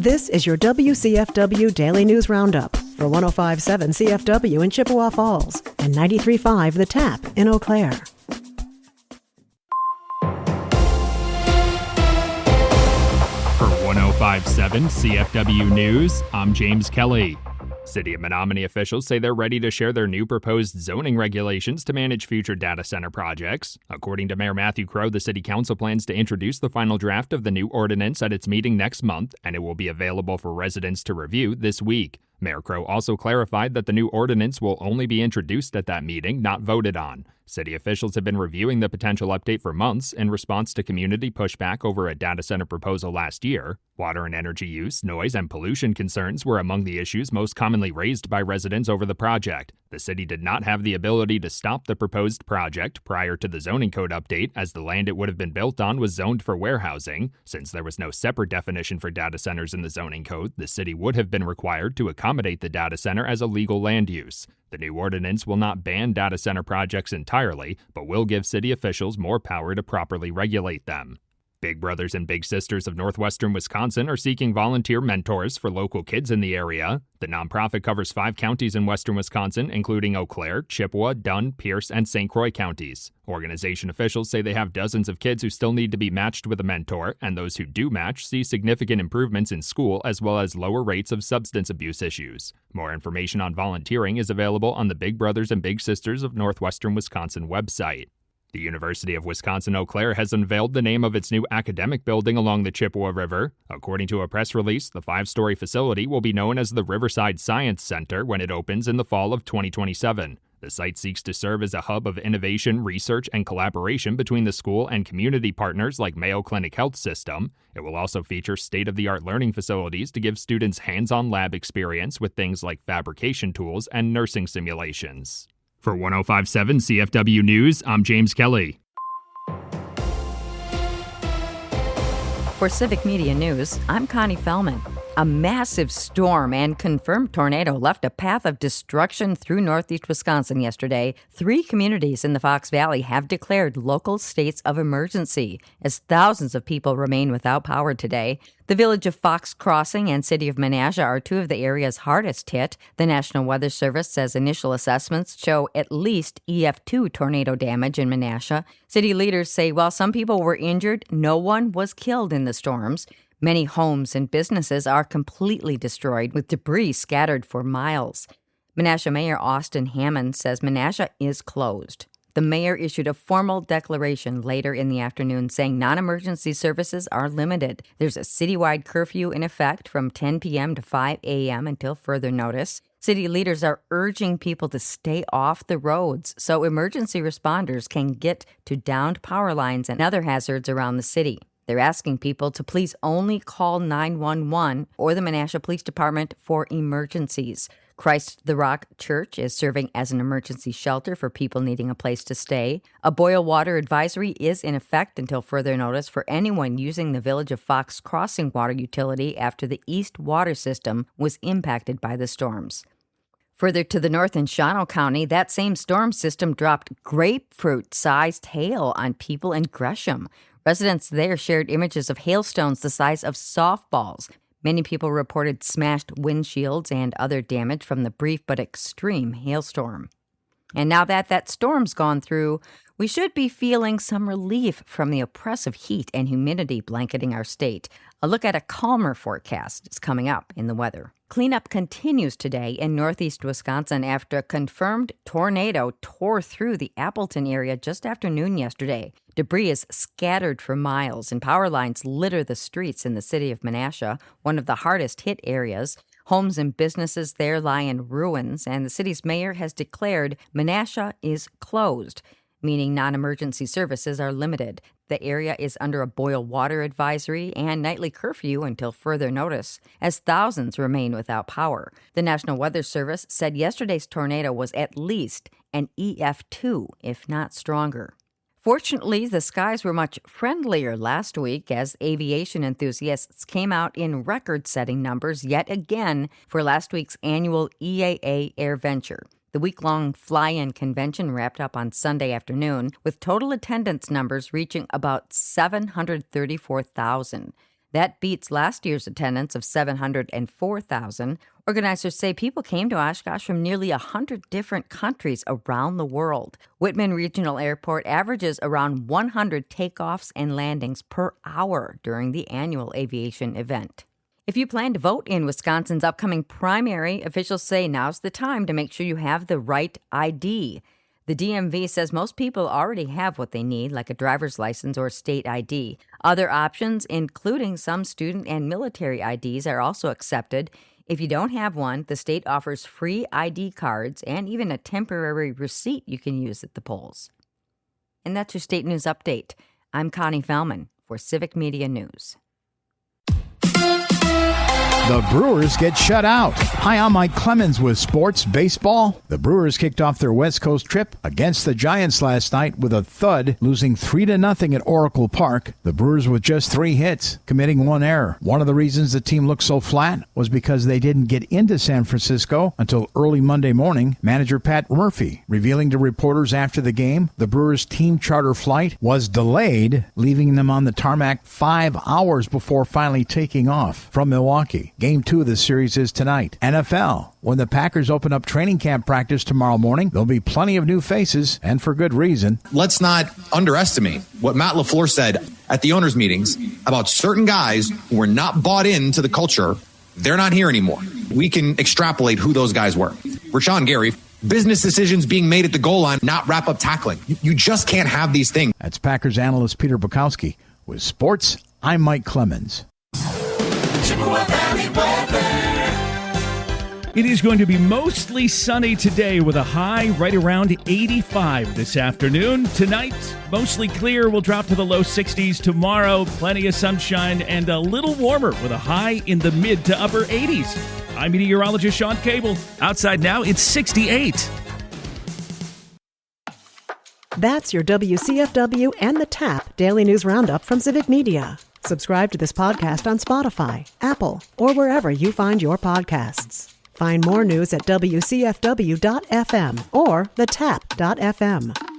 This is your WCFW Daily News Roundup for 105.7 CFW in Chippewa Falls and 93.5 The Tap in Eau Claire. For 105.7 CFW News, I'm James Kelly. City of Menominee officials say they're ready to share their new proposed zoning regulations to manage future data center projects. According to Mayor Matthew Crow, the City Council plans to introduce the final draft of the new ordinance at its meeting next month, and it will be available for residents to review this week. Mayor Crow also clarified that the new ordinance will only be introduced at that meeting, not voted on. City officials have been reviewing the potential update for months in response to community pushback over a data center proposal last year. Water and energy use, noise, and pollution concerns were among the issues most commonly raised by residents over the project. The city did not have the ability to stop the proposed project prior to the zoning code update, as the land it would have been built on was zoned for warehousing. Since there was no separate definition for data centers in the zoning code, the city would have been required to accommodate the data center as a legal land use. The new ordinance will not ban data center projects entirely, but will give city officials more power to properly regulate them. Big Brothers and Big Sisters of Northwestern Wisconsin are seeking volunteer mentors for local kids in the area. The nonprofit covers 5 counties in western Wisconsin, including Eau Claire, Chippewa, Dunn, Pierce, and St. Croix counties. Organization officials say they have dozens of kids who still need to be matched with a mentor, and those who do match see significant improvements in school as well as lower rates of substance abuse issues. More information on volunteering is available on the Big Brothers and Big Sisters of Northwestern Wisconsin website. The University of Wisconsin-Eau Claire has unveiled the name of its new academic building along the Chippewa River. According to a press release, the 5-story facility will be known as the Riverside Science Center when it opens in the fall of 2027. The site seeks to serve as a hub of innovation, research, and collaboration between the school and community partners like Mayo Clinic Health System. It will also feature state-of-the-art learning facilities to give students hands-on lab experience with things like fabrication tools and nursing simulations. For 105.7 CFW News, I'm James Kelly. For Civic Media News, I'm Connie Fellman. A massive storm and confirmed tornado left a path of destruction through northeast Wisconsin yesterday. 3 communities in the Fox Valley have declared local states of emergency as thousands of people remain without power today. The village of Fox Crossing and city of Menasha are 2 of the area's hardest hit. The National Weather Service says initial assessments show at least EF2 tornado damage in Menasha. City leaders say while some people were injured, no one was killed in the storms. Many homes and businesses are completely destroyed, with debris scattered for miles. Menasha Mayor Austin Hammond says Menasha is closed. The mayor issued a formal declaration later in the afternoon saying non-emergency services are limited. There's a citywide curfew in effect from 10 p.m. to 5 a.m. until further notice. City leaders are urging people to stay off the roads so emergency responders can get to downed power lines and other hazards around the city. They're asking people to please only call 911 or the Menasha Police Department for emergencies. Christ the Rock Church is serving as an emergency shelter for people needing a place to stay. A boil water advisory is in effect until further notice for anyone using the village of Fox Crossing water utility after the East water system was impacted by the storms. Further to the north in Shawano County, that same storm system dropped grapefruit-sized hail on people in Gresham. Residents there shared images of hailstones the size of softballs. Many people reported smashed windshields and other damage from the brief but extreme hailstorm. And now that storm's gone through, we should be feeling some relief from the oppressive heat and humidity blanketing our state. A look at a calmer forecast is coming up in the weather. Cleanup continues today in northeast Wisconsin after a confirmed tornado tore through the Appleton area just after noon yesterday. Debris is scattered for miles, and power lines litter the streets in the city of Menasha, one of the hardest hit areas. Homes and businesses there lie in ruins, and the city's mayor has declared Menasha is closed, meaning non-emergency services are limited. The area is under a boil water advisory and nightly curfew until further notice, as thousands remain without power. The National Weather Service said yesterday's tornado was at least an EF2, if not stronger. Fortunately, the skies were much friendlier last week as aviation enthusiasts came out in record-setting numbers yet again for last week's annual EAA Air Venture. The week-long fly-in convention wrapped up on Sunday afternoon, with total attendance numbers reaching about 734,000. That beats last year's attendance of 704,000. Organizers say people came to Oshkosh from nearly 100 different countries around the world. Whitman Regional Airport averages around 100 takeoffs and landings per hour during the annual aviation event. If you plan to vote in Wisconsin's upcoming primary, officials say now's the time to make sure you have the right ID. The DMV says most people already have what they need, like a driver's license or state ID. Other options, including some student and military IDs, are also accepted. If you don't have one, the state offers free ID cards and even a temporary receipt you can use at the polls. And that's your state news update. I'm Connie Fellman for Civic Media News. The Brewers get shut out. Hi, I'm Mike Clemens with Sports Baseball. The Brewers kicked off their West Coast trip against the Giants last night with a thud, losing 3-0 at Oracle Park. The Brewers with just 3 hits, committing 1 error. One of the reasons the team looked so flat was because they didn't get into San Francisco until early Monday morning. Manager Pat Murphy revealing to reporters after the game the Brewers' team charter flight was delayed, leaving them on the tarmac 5 hours before finally taking off from Milwaukee. Game 2 of the series is tonight. NFL. When the Packers open up training camp practice tomorrow morning, there'll be plenty of new faces, and for good reason. Let's not underestimate what Matt LaFleur said at the owners' meetings about certain guys who were not bought into the culture. They're not here anymore. We can extrapolate who those guys were. Rashawn Gary, business decisions being made at the goal line, not wrap-up tackling. You just can't have these things. That's Packers analyst Peter Bukowski. With sports, I'm Mike Clemens. It is going to be mostly sunny today with a high right around 85 this afternoon. Tonight, mostly clear. We'll drop to the low 60s. Tomorrow, plenty of sunshine and a little warmer with a high in the mid to upper 80s. I'm meteorologist Sean Cable. Outside now, it's 68. That's your WCFW and the TAP Daily News Roundup from Civic Media. Subscribe to this podcast on Spotify, Apple, or wherever you find your podcasts. Find more news at WCFW.FM or thetap.fm.